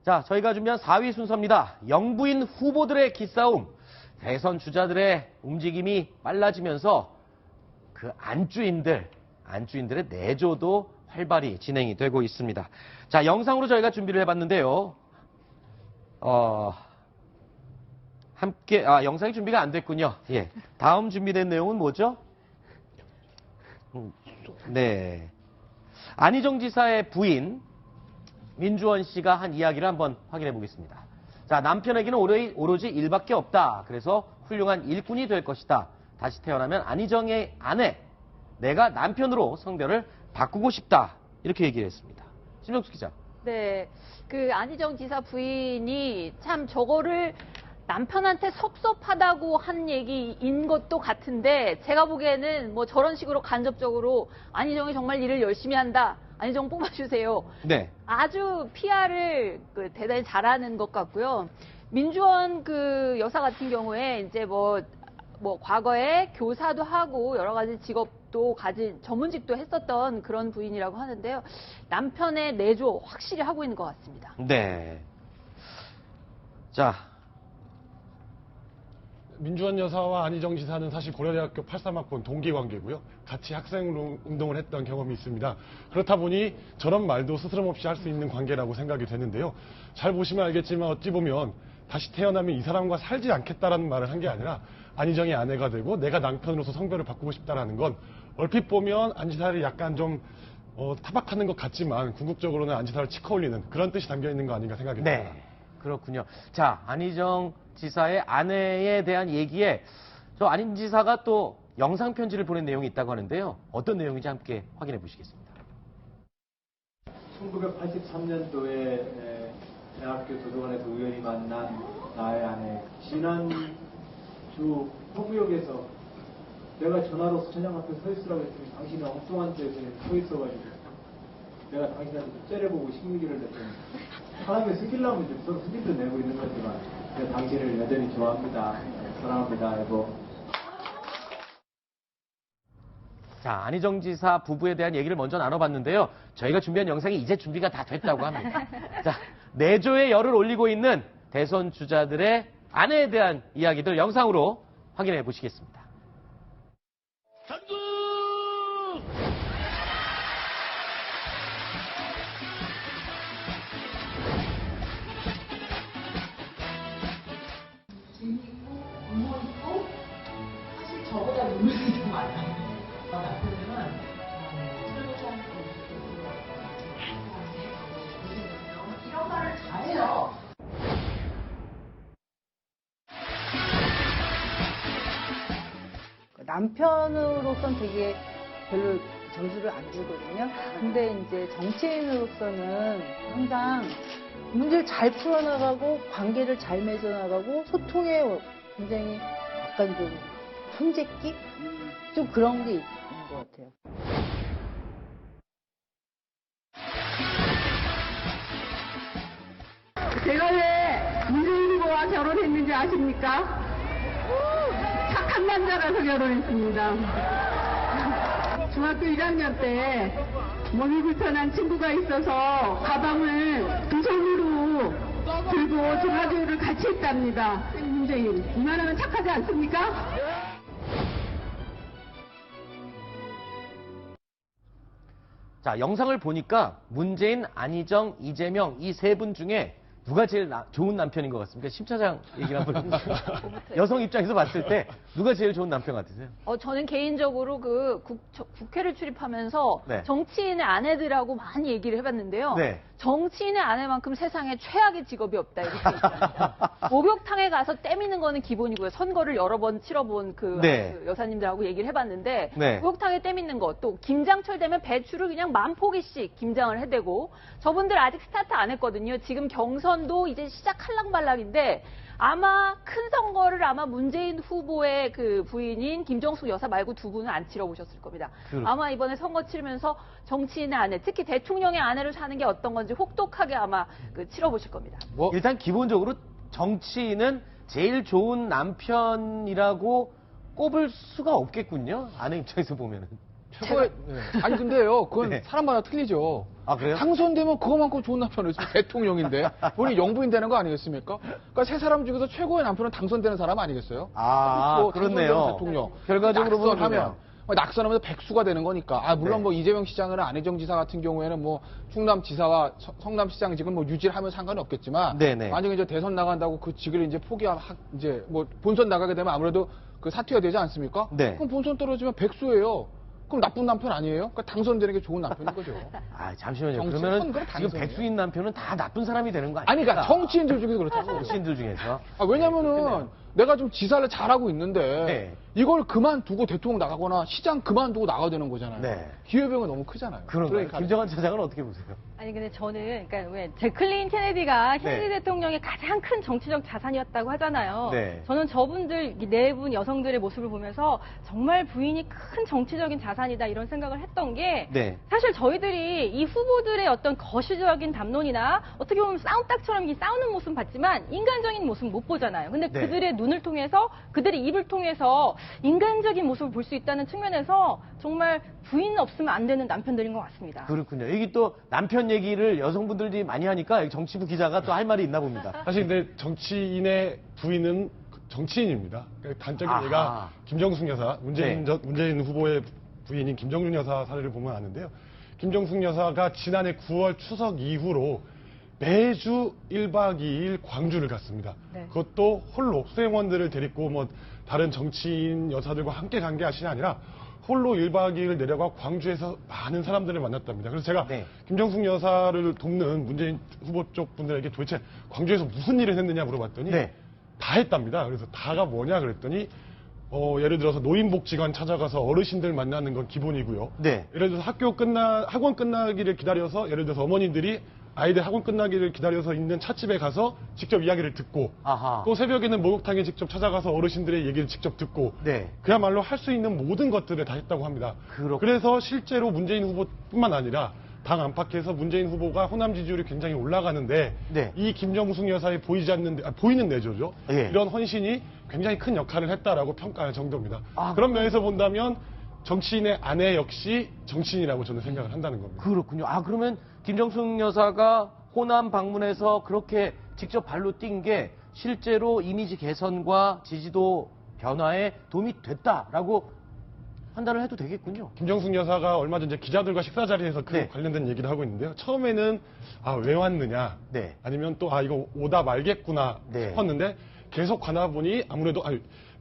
자, 저희가 준비한 4위 순서입니다. 영부인 후보들의 기싸움, 대선 주자들의 움직임이 빨라지면서 그 안주인들의 내조도 활발히 진행이 되고 있습니다. 자, 영상으로 저희가 준비를 해봤는데요. 영상이 준비가 안 됐군요. 예. 다음 준비된 내용은 뭐죠? 네. 안희정 지사의 부인, 민주원 씨가 한 이야기를 한번 확인해 보겠습니다. 자, 남편에게는 오로지 일밖에 없다. 그래서 훌륭한 일꾼이 될 것이다. 다시 태어나면 안희정의 아내, 내가 남편으로 성별을 바꾸고 싶다. 이렇게 얘기를 했습니다. 신명수 기자. 네. 그 안희정 지사 부인이 참 저거를 남편한테 섭섭하다고 한 얘기인 것도 같은데 제가 보기에는 뭐 저런 식으로 간접적으로 안희정이 정말 일을 열심히 한다. 안희정 뽑아주세요. 네. 아주 PR을 대단히 잘하는 것 같고요. 민주원 그 여사 같은 경우에 이제 뭐 과거에 교사도 하고 여러 가지 직업도 가진 전문직도 했었던 그런 부인이라고 하는데요. 남편의 내조 확실히 하고 있는 것 같습니다. 네. 자. 민주원 여사와 안희정 지사는 사실 고려대학교 83학번 동기관계고요. 같이 학생 운동을 했던 경험이 있습니다. 그렇다 보니 저런 말도 스스럼없이 할 수 있는 관계라고 생각이 되는데요. 잘 보시면 알겠지만 어찌 보면 다시 태어나면 이 사람과 살지 않겠다라는 말을 한 게 아니라 안희정의 아내가 되고 내가 남편으로서 성별을 바꾸고 싶다라는 건 얼핏 보면 안 지사를 약간 좀 타박하는 것 같지만 궁극적으로는 안 지사를 치커올리는 그런 뜻이 담겨 있는 거 아닌가 생각이 듭니다. 네. 그렇군요. 자, 안희정 지사의 아내에 대한 얘기에 저 안희정 지사가 또 영상 편지를 보낸 내용이 있다고 하는데요. 어떤 내용인지 함께 확인해 보시겠습니다. 1983년도에 대학교 도서관에서 우연히 만난 나의 아내, 지난주 서구역에서 내가 전화로 수천장 앞에 서 있으라고 했더니 당신이 엉뚱한 데서 서 있어가지고 내가 당신한테 째려보고 식미기를 냈더니 사람이 스킬라면 이제 서로 스킬도 내고 있는 거지만 제가 당신을 여전히 좋아합니다. 사랑합니다. 여보. 자, 안희정 지사 부부에 대한 얘기를 먼저 나눠봤는데요. 저희가 준비한 영상이 이제 준비가 다 됐다고 합니다. 자, 내조의 열을 올리고 있는 대선 주자들의 아내에 대한 이야기들 영상으로 확인해 보시겠습니다. 재미있고 유머 있고 사실 저보다 눈물이 더 많아요. 남편은 이런 말을 잘해요. 남편으로서는 되게 별로 점수를 안 주거든요. 근데 이제 정치인으로서는 항상 문제를 잘 풀어나가고 관계를 잘 맺어나가고 소통에 굉장히 약간 좀 손재기? 좀 그런 게 있는 것 같아요. 제가 왜 문재인 후보와 결혼했는지 아십니까? 착한 남자라서 결혼했습니다. 중학교 1학년 때 몸이 불편한 친구가 있어서 가방을 두 손으로 들고 전화교육을 같이 했답니다. 문재인, 이만하면 착하지 않습니까? 자, 영상을 보니까 문재인, 안희정, 이재명 이 세 분 중에 누가 제일 좋은 남편인 것 같습니까? 심 차장 얘기를 한번 해주세요. 여성 입장에서 봤을 때 누가 제일 좋은 남편 같으세요? 저는 개인적으로 국회를 출입하면서 네. 정치인의 아내들하고 많이 얘기를 해봤는데요. 네. 정치인의 아내만큼 세상에 최악의 직업이 없다 이렇게 얘기합니다. 목욕탕에 가서 때미는 거는 기본이고요. 선거를 여러 번 치러본 네. 그 여사님들하고 얘기를 해봤는데 네. 목욕탕에 때미는 거, 또 김장철 되면 배추를 그냥 10,000포기씩 김장을 해대고, 저분들 아직 스타트 안 했거든요. 지금 경선도 이제 시작할랑말랑인데 아마 큰 선거를 아마 문재인 후보의 그 부인인 김정숙 여사 말고 두 분은 안 치러보셨을 겁니다. 아마 이번에 선거 치르면서 정치인의 아내, 특히 대통령의 아내를 사는 게 어떤 건지 혹독하게 아마 치러보실 겁니다. 일단 기본적으로 정치인은 제일 좋은 남편이라고 꼽을 수가 없겠군요. 아내 입장에서 보면은. 최고의 아니 근데요 그건 네. 사람마다 틀리죠. 아, 그래요? 당선되면 그거만큼 좋은 남편을 있으면 대통령인데 본인이 영부인 되는 거 아니겠습니까? 그러니까 세 사람 중에서 최고의 남편은 당선되는 사람 아니겠어요? 아, 당선되는 그렇네요. 대통령. 결과적으로 보면 낙선하면 낙선하면서 백수가 되는 거니까. 아 물론 네. 뭐 이재명 시장이나 안혜정 지사 같은 경우에는 뭐 충남지사와 성남시장직은 뭐 유지를 하면 상관이 없겠지만 네네. 만약에 이제 대선 나간다고 그 직을 이제 이제 뭐 본선 나가게 되면 아무래도 그 사퇴가 되지 않습니까? 네. 그럼 본선 떨어지면 백수예요. 그럼 나쁜 남편 아니에요? 그러니까 당선되는 게 좋은 남편인 거죠. 아, 잠시만요. 정치 그러면은 선거는 지금 당선이에요? 백수인 남편은 다 나쁜 사람이 되는 거 아니에요? 아니, 그러니까 정치인들 중에서 그렇다고. 정치인들 중에서. 아, 왜냐면은 내가 좀 지사를 잘하고 있는데 네. 이걸 그만두고 대통령 나가거나 시장 그만두고 나가야 되는 거잖아요. 네. 기회비용이 너무 크잖아요. 그런가요? 김정한 차장은 어떻게 보세요? 아니 근데 저는 그러니까 왜 제클린 케네디가 케네디 네. 대통령의 가장 큰 정치적 자산이었다고 하잖아요. 네. 저는 저분들 이 네 분 여성들의 모습을 보면서 정말 부인이 큰 정치적인 자산이다 이런 생각을 했던 게 네. 사실 저희들이 이 후보들의 어떤 거시적인 담론이나 어떻게 보면 싸움닭처럼 이 싸우는 모습 봤지만 인간적인 모습 못 보잖아요. 근데 네. 그들의 눈을 통해서 그들의 입을 통해서 인간적인 모습을 볼 수 있다는 측면에서 정말 부인 없으면 안 되는 남편들인 것 같습니다. 그렇군요. 여기 또 남편 얘기를 여성분들이 많이 하니까 여기 정치부 기자가 또 할 말이 있나 봅니다. 사실 근데 정치인의 부인은 정치인입니다. 그러니까 단적인 아하. 예가 김정숙 여사, 문재인 네. 후보의 부인인 김정준 여사 사례를 보면 아는데요. 김정숙 여사가 지난해 9월 추석 이후로 매주 1박 2일 광주를 갔습니다. 네. 그것도 홀로 수행원들을 데리고 뭐 다른 정치인 여사들과 함께 간 게 아니라 홀로 1박 2일 내려가 광주에서 많은 사람들을 만났답니다. 그래서 제가 네. 김정숙 여사를 돕는 문재인 후보 쪽 분들에게 도대체 광주에서 무슨 일을 했느냐 물어봤더니 네. 다 했답니다. 그래서 다가 뭐냐 그랬더니 예를 들어서 노인복지관 찾아가서 어르신들 만나는 건 기본이고요. 네. 예를 들어서 학원 끝나기를 기다려서 예를 들어서 어머님들이 아이들 학원 끝나기를 기다려서 있는 찻집에 가서 직접 이야기를 듣고 아하. 또 새벽에는 목욕탕에 직접 찾아가서 어르신들의 얘기를 직접 듣고 네. 그야말로 할 수 있는 모든 것들을 다 했다고 합니다. 그렇군요. 그래서 실제로 문재인 후보뿐만 아니라 당 안팎에서 문재인 후보가 호남 지지율이 굉장히 올라가는데 네. 이 김정숙 여사의 보이는 내조죠. 예. 이런 헌신이 굉장히 큰 역할을 했다라고 평가할 정도입니다. 아, 그런 면에서 본다면 정치인의 아내 역시 정치인이라고 저는 생각을 한다는 겁니다. 그렇군요. 아, 그러면 김정숙 여사가 호남 방문해서 그렇게 직접 발로 뛴 게 실제로 이미지 개선과 지지도 변화에 도움이 됐다라고 판단을 해도 되겠군요. 김정숙 여사가 얼마 전 이제 기자들과 식사 자리에서 그 네. 관련된 얘기를 하고 있는데요. 처음에는 왜 왔느냐, 네. 아니면 또 이거 오다 말겠구나 네. 싶었는데 계속 가나 보니 아무래도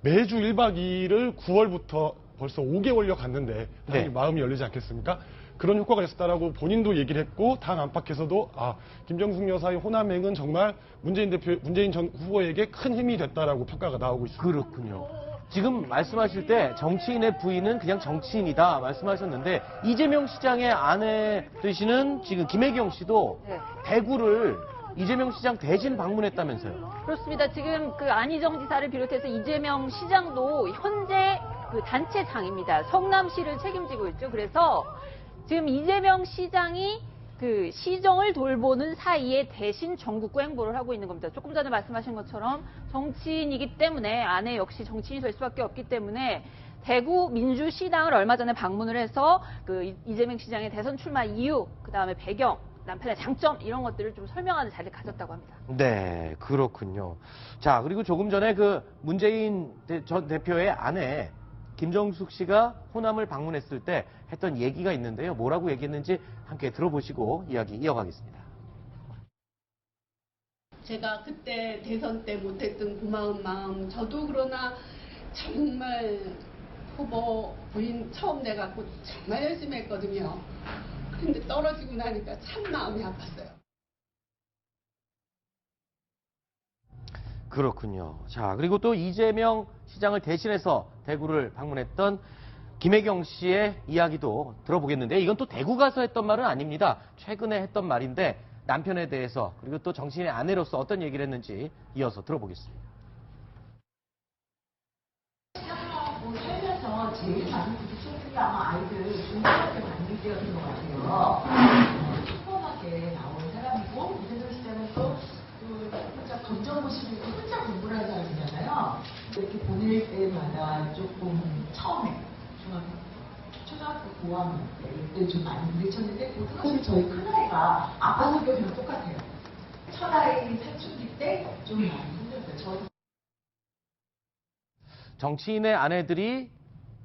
매주 1박 2일을 9월부터 벌써 5개월여 갔는데 당연히 네. 마음이 열리지 않겠습니까? 그런 효과가 있었다라고 본인도 얘기를 했고 당 안팎에서도 김정숙 여사의 호남행은 정말 문재인 전 후보에게 큰 힘이 됐다라고 평가가 나오고 있습니다. 그렇군요. 지금 말씀하실 때 정치인의 부인은 그냥 정치인이다 말씀하셨는데 이재명 시장의 아내 되시는 지금 김혜경 씨도 네. 대구를 이재명 시장 대신 방문했다면서요. 그렇습니다. 지금 그 안희정 지사를 비롯해서 이재명 시장도 현재 그 단체장입니다. 성남시를 책임지고 있죠. 그래서 지금 이재명 시장이 그 시정을 돌보는 사이에 대신 전국구 행보를 하고 있는 겁니다. 조금 전에 말씀하신 것처럼 정치인이기 때문에 아내 역시 정치인이 될 수밖에 없기 때문에 대구 민주시당을 얼마 전에 방문을 해서 그 이재명 시장의 대선 출마 이유, 그 다음에 배경, 남편의 장점 이런 것들을 좀 설명하는 자리를 가졌다고 합니다. 네, 그렇군요. 자, 그리고 조금 전에 그 문재인 전 대표의 아내 김정숙 씨가 호남을 방문했을 때 했던 얘기가 있는데요. 뭐라고 얘기했는지 함께 들어보시고 이야기 이어가겠습니다. 제가 그때 대선 때 못했던 고마운 마음, 저도 그러나 정말 후보 부인 처음 돼갖고 정말 열심히 했거든요. 근데 떨어지고 나니까 참 마음이 아팠어요. 그렇군요. 자, 그리고 또 이재명 시장을 대신해서 대구를 방문했던 김혜경 씨의 이야기도 들어보겠는데 이건 또 대구 가서 했던 말은 아닙니다. 최근에 했던 말인데 남편에 대해서 그리고 또 정치인의 아내로서 어떤 얘기를 했는지 이어서 들어보겠습니다. 살면서 제일 많은 부딪힌 게 아마 아이들 중고등학교 다닐 때였던 것 같아요. 초등학교에 나온 사람이고 이재명 시장은 또 혼자 검정고시를 혼자 공부를 하는 사람이잖아요. 이렇게 보낼 때마다 조금 처음에 초등학교 고아원 때 이때 좀 많이 부딪혔는데 사실 저희 큰아이가 아빠 성격이랑 똑같아요. 첫아이 사춘기 때 좀 많이 힘들었어요. 정치인의 아내들이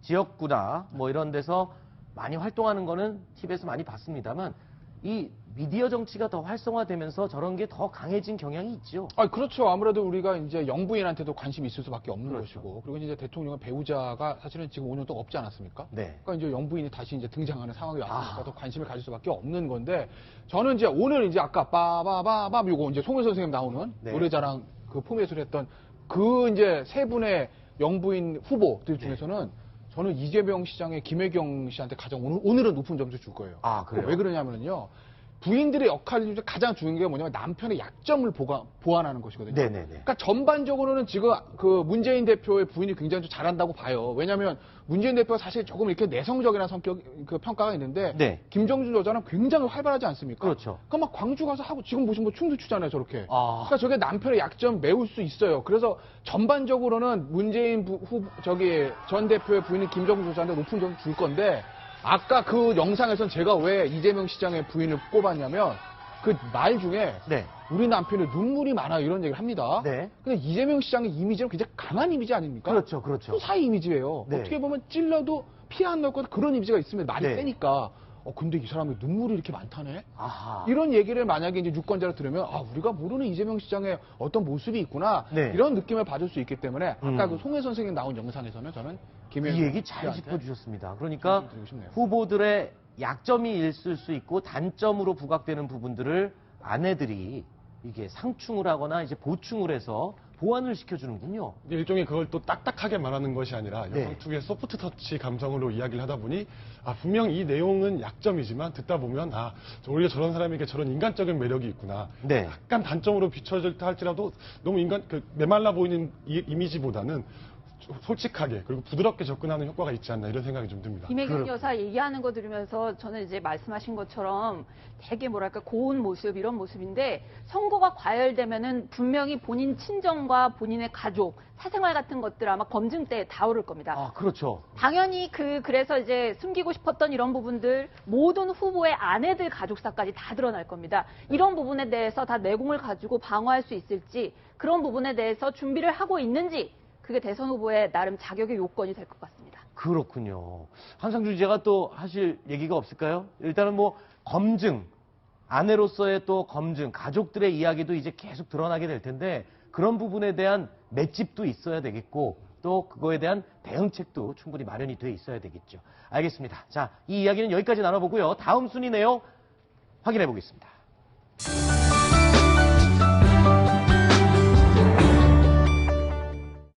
지역구나 뭐 이런 데서 많이 활동하는 거는 TV에서 많이 봤습니다만 이 미디어 정치가 더 활성화되면서 저런 게 더 강해진 경향이 있죠. 아, 그렇죠. 아무래도 우리가 이제 영부인한테도 관심이 있을 수밖에 없는 그렇죠. 것이고, 그리고 이제 대통령의 배우자가 사실은 지금 5년 동안 없지 않았습니까? 네. 그러니까 이제 영부인이 다시 이제 등장하는 상황이 왔으니까 더 관심을 가질 수밖에 없는 건데, 저는 이제 오늘 이제 아까 빠바바밤 요거 이제 송혜 선생님 나오는 네. 노래자랑 그 포맷을 했던 그 이제 세 분의 영부인 후보들 중에서는 저는 이재명 시장의 김혜경 씨한테 가장 오늘은 높은 점수 줄 거예요. 아, 그래요? 왜 그러냐면요. 부인들의 역할이 중에 가장 중요한 게 뭐냐면 남편의 약점을 보완하는 것이거든요. 네네네. 그러니까 전반적으로는 지금 그 문재인 대표의 부인이 굉장히 좀 잘한다고 봐요. 왜냐하면 문재인 대표가 사실 조금 이렇게 내성적이라는 성격 그 평가가 있는데 네. 김정준 여자는 굉장히 활발하지 않습니까? 그렇죠. 그러니까 막 광주 가서 하고 지금 보시면 뭐 춤도 추잖아요, 저렇게. 아. 그러니까 저게 남편의 약점 메울 수 있어요. 그래서 전반적으로는 문재인 전 대표의 부인인 김정준 여자한테 높은 점 줄 건데. 아까 그 영상에선 제가 왜 이재명 시장의 부인을 꼽았냐면 그 말 중에 네. 우리 남편은 눈물이 많아 이런 얘기를 합니다. 네. 근데 이재명 시장의 이미지는 굉장히 강한 이미지 아닙니까? 그렇죠, 그렇죠. 수사의 이미지예요. 네. 어떻게 보면 찔러도 피 안 날 것 그런 이미지가 있으면 말이 네. 세니까 근데 이 사람이 눈물이 이렇게 많다네? 아하. 이런 얘기를 만약에 이제 유권자로 들으면 우리가 모르는 이재명 시장의 어떤 모습이 있구나 네. 이런 느낌을 받을 수 있기 때문에 아까 그 송혜 선생님 나온 영상에서는 저는 이 얘기 잘 씨한테 짚어주셨습니다. 그러니까 말씀드리고 싶네요. 후보들의 약점이 있을 수 있고 단점으로 부각되는 부분들을 아내들이 이게 상충을 하거나 이제 보충을 해서 보완을 시켜주는군요. 일종의 그걸 또 딱딱하게 말하는 것이 아니라 네. 여성 측의 소프트 터치 감성으로 이야기를 하다 보니 분명 이 내용은 약점이지만 듣다 보면 오히려 저런 사람에게 저런 인간적인 매력이 있구나. 네. 약간 단점으로 비춰질다 할지라도 너무 메말라 보이는 이미지보다는 솔직하게 그리고 부드럽게 접근하는 효과가 있지 않나 이런 생각이 좀 듭니다. 김혜경 여사 얘기하는 거 들으면서 저는 이제 말씀하신 것처럼 되게 뭐랄까 고운 모습 이런 모습인데 선거가 과열되면은 분명히 본인 친정과 본인의 가족 사생활 같은 것들 아마 검증 때 다 오를 겁니다. 아, 그렇죠. 당연히 그래서 이제 숨기고 싶었던 이런 부분들 모든 후보의 아내들 가족사까지 다 드러날 겁니다. 이런 부분에 대해서 다 내공을 가지고 방어할 수 있을지 그런 부분에 대해서 준비를 하고 있는지 그게 대선 후보의 나름 자격의 요건이 될 것 같습니다. 그렇군요. 한상준 기자가 또 하실 얘기가 없을까요? 일단은 뭐 검증, 아내로서의 또 검증, 가족들의 이야기도 이제 계속 드러나게 될 텐데 그런 부분에 대한 맷집도 있어야 되겠고 또 그거에 대한 대응책도 충분히 마련이 돼 있어야 되겠죠. 알겠습니다. 자, 이 이야기는 여기까지 나눠보고요. 다음 순위네요. 확인해 보겠습니다.